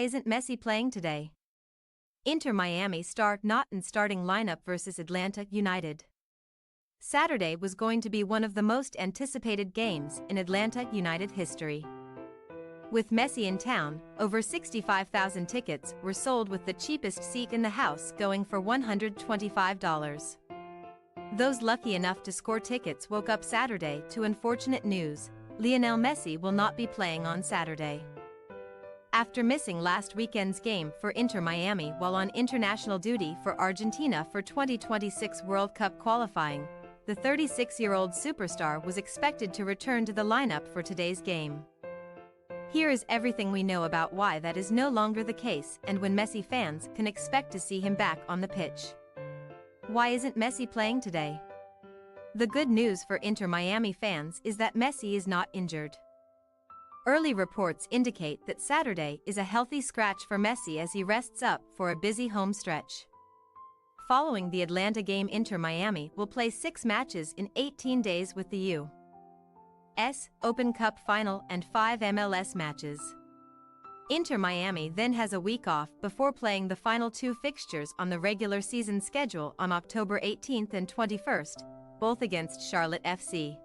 Why isn't Messi playing today? Inter Miami start not in starting lineup versus Atlanta United. Saturday was going to be one of the most anticipated games in Atlanta United history. With Messi in town, over 65,000 tickets were sold, with the cheapest seat in the house going for $125. Those lucky enough to score tickets woke up Saturday to unfortunate news: Lionel Messi will not be playing on Saturday. After missing last weekend's game for Inter Miami while on international duty for Argentina for 2026 World Cup qualifying, the 36-year-old superstar was expected to return to the lineup for today's game. Here is everything we know about why that is no longer the case and when Messi fans can expect to see him back on the pitch. Why isn't Messi playing today? The good news for Inter Miami fans is that Messi is not injured. Early reports indicate that Saturday is a healthy scratch for Messi as he rests up for a busy home stretch. Following the Atlanta game, Inter Miami will play 6 matches in 18 days with the U.S. Open Cup final and 5 MLS matches. Inter Miami then has a week off before playing the final 2 fixtures on the regular season schedule on October 18th and 21st, both against Charlotte FC.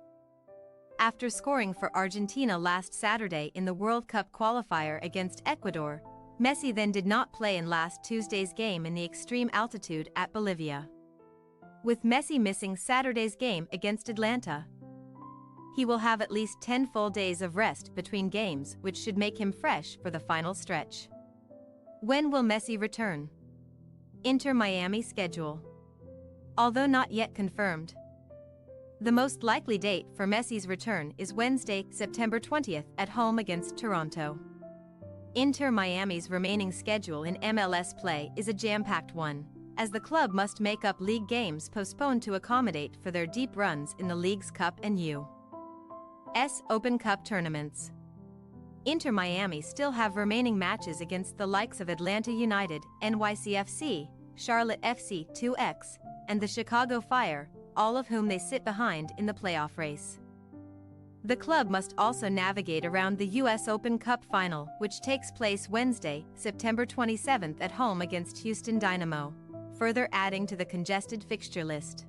After scoring for Argentina last Saturday in the World Cup qualifier against Ecuador, Messi then did not play in last Tuesday's game in the extreme altitude at Bolivia. With Messi missing Saturday's game against Atlanta, he will have at least 10 full days of rest between games, which should make him fresh for the final stretch. When will Messi return? Inter Miami schedule. Although not yet confirmed, the most likely date for Messi's return is Wednesday, September 20th at home against Toronto. Inter Miami's remaining schedule in MLS play is a jam-packed one, as the club must make up league games postponed to accommodate for their deep runs in the League's Cup and U.S. Open Cup tournaments. Inter Miami still have remaining matches against the likes of Atlanta United, NYCFC, Charlotte FC 2X, and the Chicago Fire, all of whom they sit behind in the playoff race. The club must also navigate around the U.S. Open Cup final, which takes place Wednesday, September 27th at home against Houston Dynamo, further adding to the congested fixture list.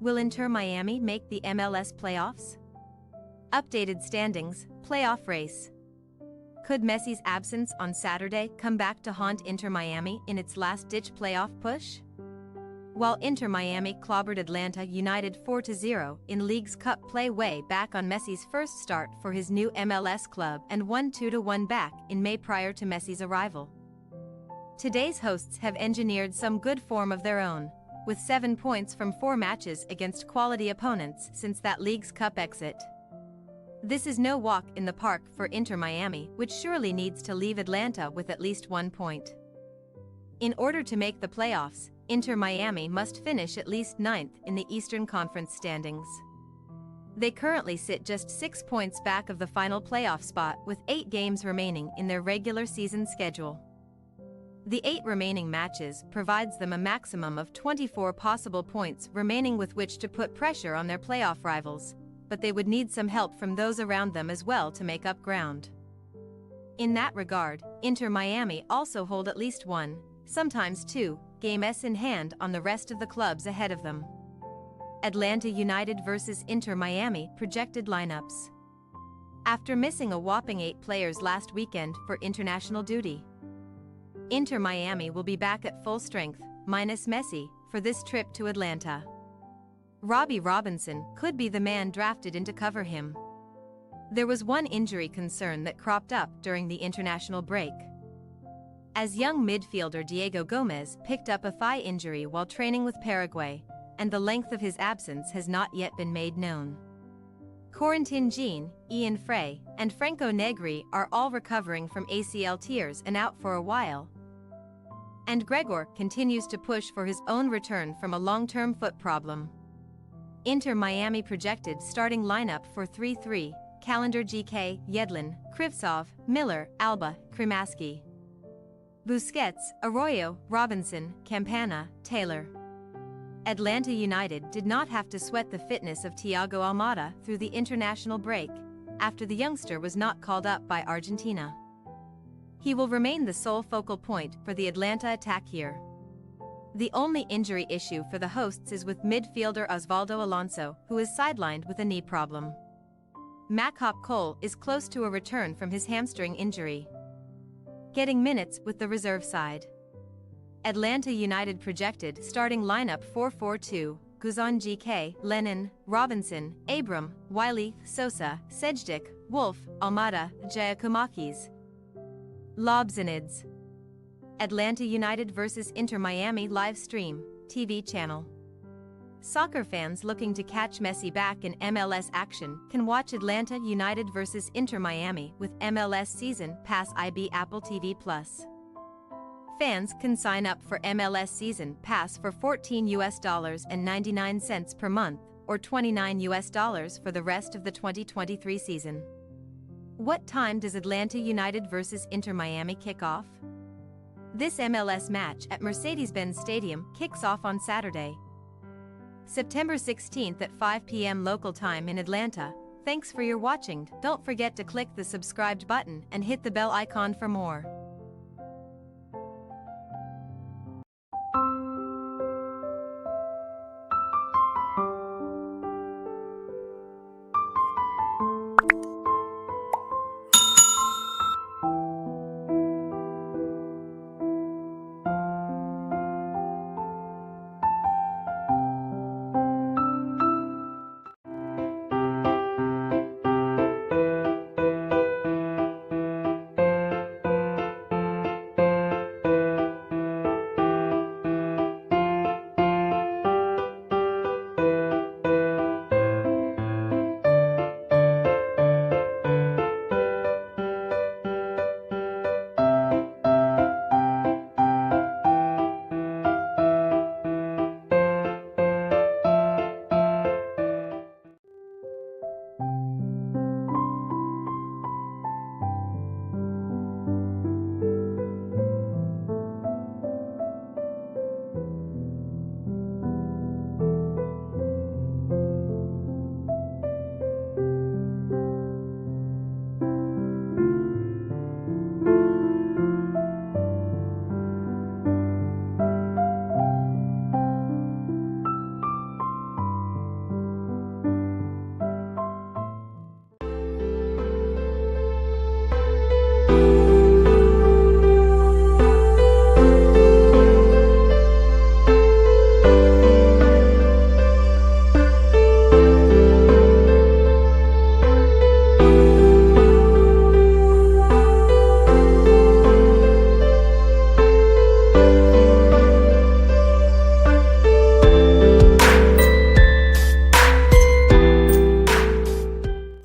Will Inter Miami make the MLS playoffs? Updated standings, playoff race. Could Messi's absence on Saturday come back to haunt Inter Miami in its last-ditch playoff push? While Inter Miami clobbered Atlanta United 4-0 in League's Cup play way back on Messi's first start for his new MLS club and won 2-1 back in May prior to Messi's arrival. Today's hosts have engineered some good form of their own, with 7 points from 4 matches against quality opponents since that League's Cup exit. This is no walk in the park for Inter Miami, which surely needs to leave Atlanta with at least 1 point. In order to make the playoffs, Inter Miami must finish at least 9th in the Eastern Conference standings. They currently sit just 6 points back of the final playoff spot with 8 games remaining in their regular season schedule. The 8 remaining matches provides them a maximum of 24 possible points remaining with which to put pressure on their playoff rivals, but they would need some help from those around them as well to make up ground. In that regard, Inter Miami also hold at least 1, sometimes 2, games in hand on the rest of the clubs ahead of them. Atlanta United vs. Inter Miami projected lineups. After missing a whopping 8 players last weekend for international duty, Inter Miami will be back at full strength, minus Messi, for this trip to Atlanta. Robbie Robinson could be the man drafted in to cover him. There was one injury concern that cropped up during the international break, as young midfielder Diego Gomez picked up a thigh injury while training with Paraguay, and the length of his absence has not yet been made known. Corentin Jean, Ian Frey, and Franco Negri are all recovering from ACL tears and out for a while, and Gregor continues to push for his own return from a long-term foot problem. Inter Miami projected starting lineup for 3-3, calendar GK, Yedlin, Krivtsov, Miller, Alba, Krimaski, Busquets, Arroyo, Robinson, Campana, Taylor. Atlanta United did not have to sweat the fitness of Thiago Almada through the international break, after the youngster was not called up by Argentina. He will remain the sole focal point for the Atlanta attack here. The only injury issue for the hosts is with midfielder Osvaldo Alonso, who is sidelined with a knee problem. Makhop Cole is close to a return from his hamstring injury, getting minutes with the reserve side. Atlanta United projected starting lineup 4-4-2, Guzan GK, Lennon, Robinson, Abram, Wiley, Sosa, Sejdik, Wolf, Almada, Giacomakis. Lobzanids. Atlanta United vs Inter Miami live stream, TV channel. Soccer fans looking to catch Messi back in MLS action can watch Atlanta United vs Inter Miami with MLS Season Pass IB Apple TV+. Fans can sign up for MLS Season Pass for $14.99 per month or $29 for the rest of the 2023 season. What time does Atlanta United vs Inter Miami kick off? This MLS match at Mercedes-Benz Stadium kicks off on Saturday, September 16th at 5 p.m. local time in Atlanta. Thanks for your watching. Don't forget to click the subscribed button and hit the bell icon for more.